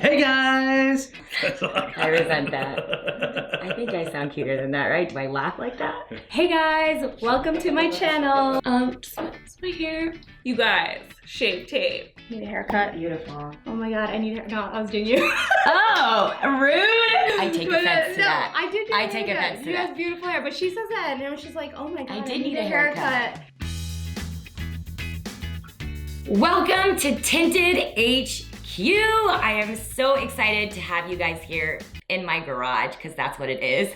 Hey guys! I resent that. I think I sound cuter than that, right? Do I laugh like that? Hey guys, welcome to my channel. Just my hair. You guys, shave tape. Need a haircut? Beautiful. Oh my god, I need a no, I was doing you. Oh, rude. I take offense to that. I did. I take offense to You that. have beautiful hair, but she says that, and she's like, "Oh my god, I did need a haircut." Welcome to Tinted HQ. I am so excited to have you guys here in my garage, because that's what it is.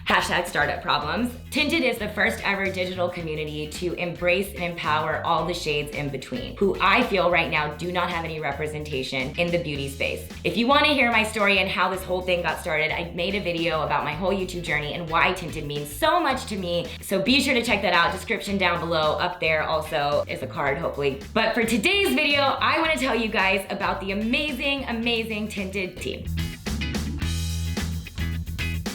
Hashtag startup problems. Tinted is the first ever digital community to embrace and empower all the shades in between, who I feel right now do not have any representation in the beauty space. If you want to hear my story and how this whole thing got started, I made a video about my whole YouTube journey and why Tinted means so much to me. So be sure to check that out. Description down below. Up there also is a card, hopefully. But for today's video, I want to tell you guys about the amazing, amazing Tinted team.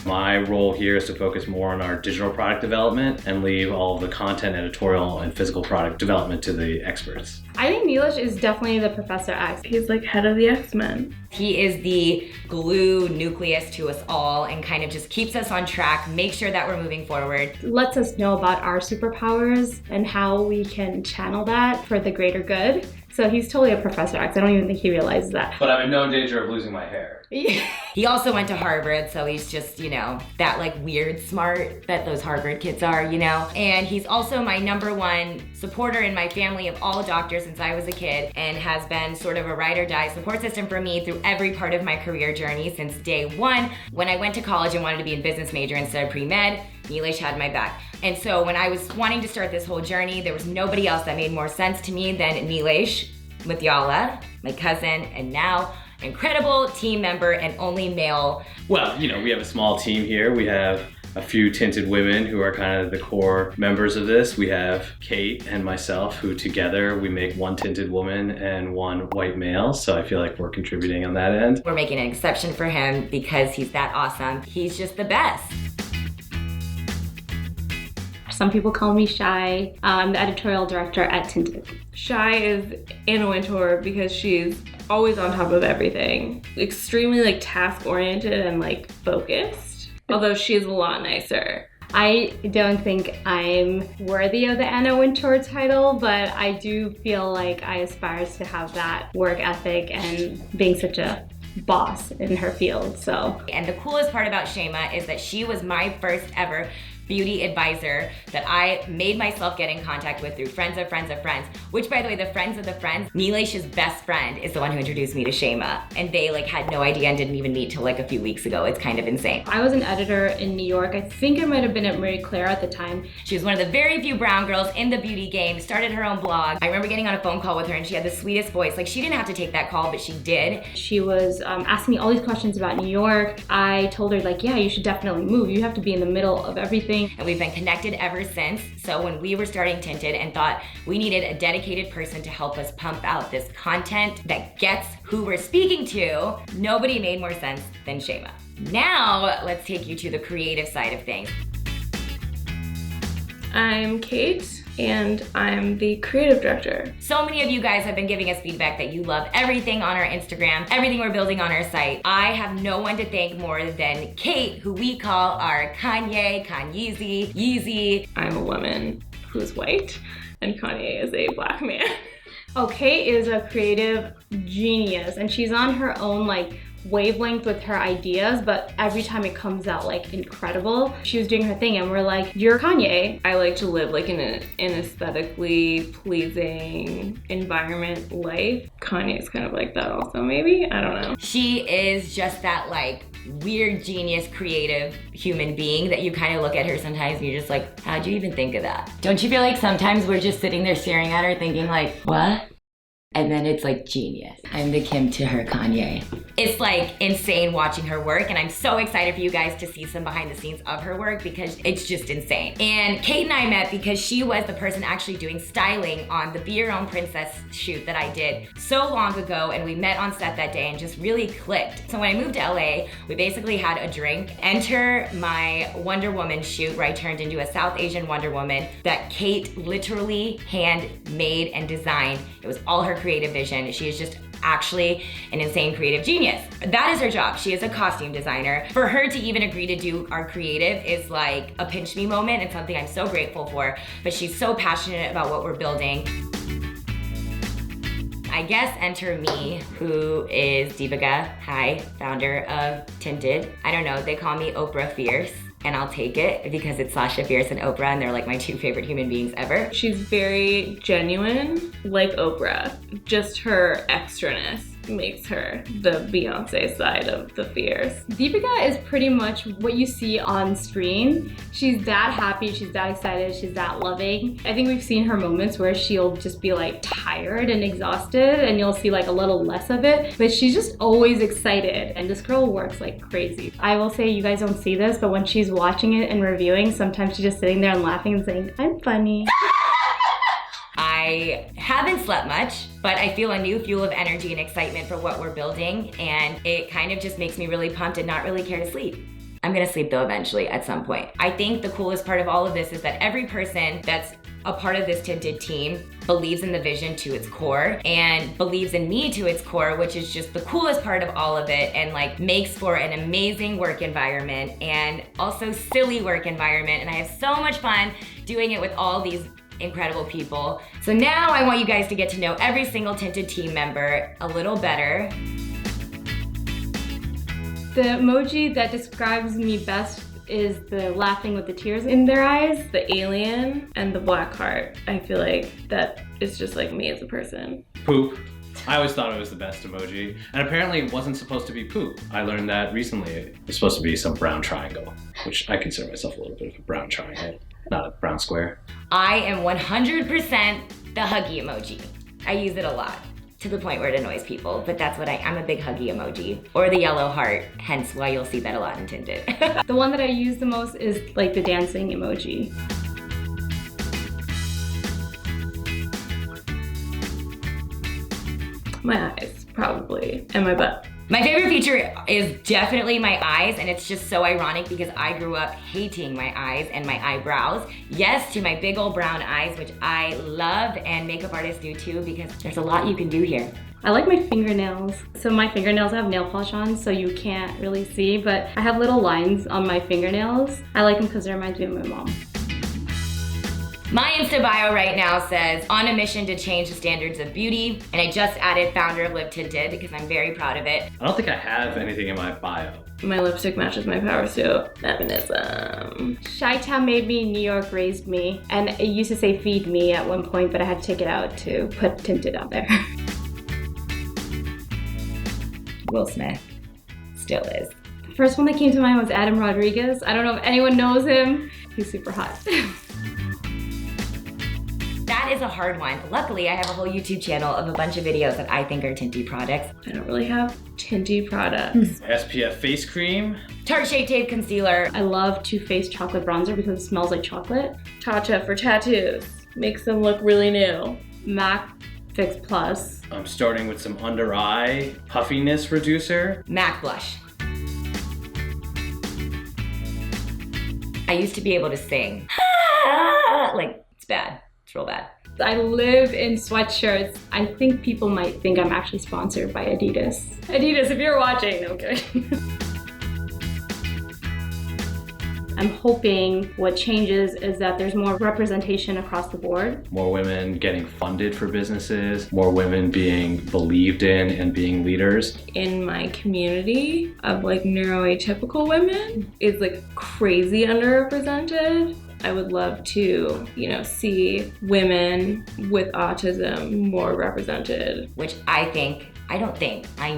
My role here is to focus more on our digital product development and leave all of the content, editorial, and physical product development to the experts. I think Melish is definitely the Professor X. He's like head of the X-Men. He is the glue nucleus to us all and kind of just keeps us on track, makes sure that we're moving forward. Lets us know about our superpowers and how we can channel that for the greater good. So he's totally a Professor X. I don't even think he realizes that. But I'm in no danger of losing my hair. He also went to Harvard, so he's just, you know, that like weird smart that those Harvard kids are, you know? And he's also my #1 supporter in my family of all doctors since I was a kid, and has been sort of a ride or die support system for me through every part of my career journey since day one. When I went to college and wanted to be a business major instead of pre-med, Melish had my back. And so when I was wanting to start this whole journey, there was nobody else that made more sense to me than Melish Mutyala, my cousin, and now incredible team member and only male. Well, you know, we have a small team here. We have a few tinted women who are kind of the core members of this. We have Kate and myself, who together we make one tinted woman and one white male. So I feel like we're contributing on that end. We're making an exception for him because he's that awesome. He's just the best. Some people call me Shay. I'm the editorial director at Tinted. Shay is Anna Wintour because she's always on top of everything. Extremely like task oriented and like focused, although she's a lot nicer. I don't think I'm worthy of the Anna Wintour title, but I do feel like I aspire to have that work ethic and being such a boss in her field, so. And the coolest part about Shayna is that she was my first ever beauty advisor that I made myself get in contact with through friends of friends of friends, which by the way, the friends of the friends, Melish's best friend is the one who introduced me to Shayna, and they like had no idea and didn't even meet till like a few weeks ago. It's kind of insane. I was an editor in New York. I think I might have been at Marie Claire at the time. She was one of the very few brown girls in the beauty game, started her own blog. I remember getting on a phone call with her and she had the sweetest voice. Like she didn't have to take that call, but she did. She was asking me all these questions about New York. I told her like, yeah, you should definitely move. You have to be in the middle of everything. And we've been connected ever since. So when we were starting Tinted and thought we needed a dedicated person to help us pump out this content that gets who we're speaking to, nobody made more sense than Shayna. Now, let's take you to the creative side of things. I'm Kate, and I'm the creative director. So many of you guys have been giving us feedback that you love everything on our Instagram, everything we're building on our site. I have no one to thank more than Kate, who we call our Kanye, Yeezy. I'm a woman who's white, and Kanye is a black man. Oh, Kate is a creative genius, and she's on her own like wavelength with her ideas, but every time it comes out like incredible. She was doing her thing and we're like, you're Kanye. I like to live like in an aesthetically pleasing environment life. Kanye's kind of like that also, maybe? I don't know. She is just that like weird genius creative human being that you kind of look at her sometimes and you're just like, how'd you even think of that? Don't you feel like sometimes we're just sitting there staring at her thinking like, what? And then it's like genius. I'm the Kim to her Kanye. It's like insane watching her work, and I'm so excited for you guys to see some behind the scenes of her work because it's just insane. And Kate and I met because she was the person actually doing styling on the Be Your Own Princess shoot that I did so long ago, and we met on set that day and just really clicked. So when I moved to LA, we basically had a drink. Enter my Wonder Woman shoot where I turned into a South Asian Wonder Woman that Kate literally handmade and designed. It was all her creative vision. She is just actually an insane creative genius. That is her job. She is a costume designer. For her to even agree to do our creative is like a pinch me moment and something I'm so grateful for, but she's so passionate about what we're building. I guess enter me, who is Deepika, hi, founder of Tinted. I don't know, they call me Oprah Fierce, and I'll take it because it's Sasha Fierce and Oprah, and they're like my two favorite human beings ever. She's very genuine, like Oprah. Just her extraness makes her the Beyonce side of the fierce. Deepika is pretty much what you see on screen. She's that happy, she's that excited, she's that loving. I think we've seen her moments where she'll just be like tired and exhausted and you'll see like a little less of it, but she's just always excited and this girl works like crazy. I will say, you guys don't see this, but when she's watching it and reviewing, sometimes she's just sitting there and laughing and saying, I'm funny. I haven't slept much, but I feel a new fuel of energy and excitement for what we're building, and it kind of just makes me really pumped and not really care to sleep. I'm gonna sleep though eventually at some point. I think the coolest part of all of this is that every person that's a part of this Tinted team believes in the vision to its core and believes in me to its core, which is just the coolest part of all of it, and like makes for an amazing work environment and also silly work environment. And I have so much fun doing it with all these incredible people. So now I want you guys to get to know every single Tinted team member a little better. The emoji that describes me best is the laughing with the tears in their eyes, the alien, and the black heart. I feel like that is just like me as a person. Poop. I always thought it was the best emoji, and apparently it wasn't supposed to be poop. I learned that recently. It's supposed to be some brown triangle, which I consider myself a little bit of a brown triangle, not a brown square. I am 100% the huggy emoji. I use it a lot, to the point where it annoys people, but that's what I'm a big huggy emoji. Or the yellow heart, hence why you'll see that a lot in Tinted. The one that I use the most is like the dancing emoji. My eyes, probably, and my butt. My favorite feature is definitely my eyes, and it's just so ironic because I grew up hating my eyes and my eyebrows. Yes, to my big old brown eyes, which I love, and makeup artists do too, because there's a lot you can do here. I like my fingernails. So my fingernails have nail polish on, so you can't really see, but I have little lines on my fingernails. I like them because it reminds me of my mom. My Insta bio right now says, on a mission to change the standards of beauty, and I just added founder of Live Tinted because I'm very proud of it. I don't think I have anything in my bio. My lipstick matches my power suit. Feminism. Chi-Town made me, New York raised me, and it used to say feed me at one point, but I had to take it out to put Tinted out there. Will Smith still is. The first one that came to mind was Adam Rodriguez. I don't know if anyone knows him. He's super hot. That is a hard one. Luckily, I have a whole YouTube channel of a bunch of videos that I think are Tinty products. I don't really have Tinty products. SPF face cream. Tarte Shape Tape Concealer. I love Too Faced chocolate bronzer because it smells like chocolate. Tatcha for tattoos. Makes them look really new. MAC Fix Plus. I'm starting with some under eye puffiness reducer. MAC Blush. I used to be able to sing. Like, it's bad. It's real bad. I live in sweatshirts. I think people might think I'm actually sponsored by Adidas. Adidas, if you're watching, no kidding. I'm hoping what changes is that there's more representation across the board. More women getting funded for businesses, more women being believed in and being leaders. In my community of like neuroatypical women, it's like crazy underrepresented. I would love to, see women with autism more represented. Which I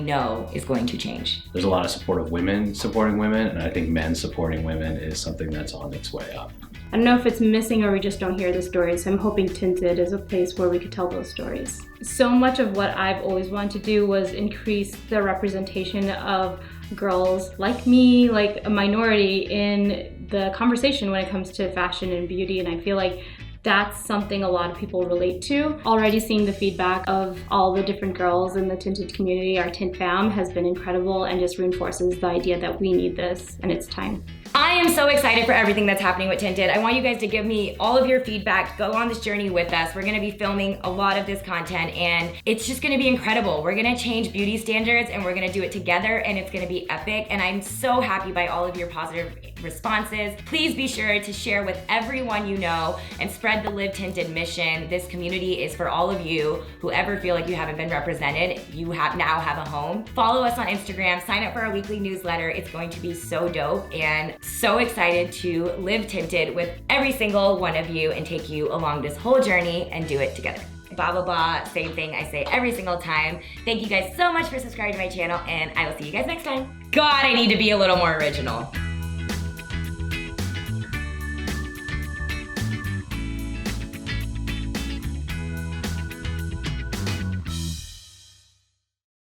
know is going to change. There's a lot of support of women supporting women, and I think men supporting women is something that's on its way up. I don't know if it's missing or we just don't hear the stories, so I'm hoping Tinted is a place where we could tell those stories. So much of what I've always wanted to do was increase the representation of girls like me, like a minority, in the conversation when it comes to fashion and beauty, and I feel like that's something a lot of people relate to. Already seeing the feedback of all the different girls in the Tinted community, our Tint fam, has been incredible and just reinforces the idea that we need this and it's time. I am so excited for everything that's happening with Tinted. I want you guys to give me all of your feedback. Go on this journey with us. We're gonna be filming a lot of this content and it's just gonna be incredible. We're gonna change beauty standards and we're gonna do it together and it's gonna be epic. And I'm so happy by all of your positive responses. Please be sure to share with everyone you know and spread the Live Tinted mission. This community is for all of you who ever feel like you haven't been represented. You now have a home. Follow us on Instagram, sign up for our weekly newsletter. It's going to be so dope and so excited to live tinted with every single one of you and take you along this whole journey and do it together. Blah, blah, blah, same thing I say every single time. Thank you guys so much for subscribing to my channel and I will see you guys next time. God, I need to be a little more original.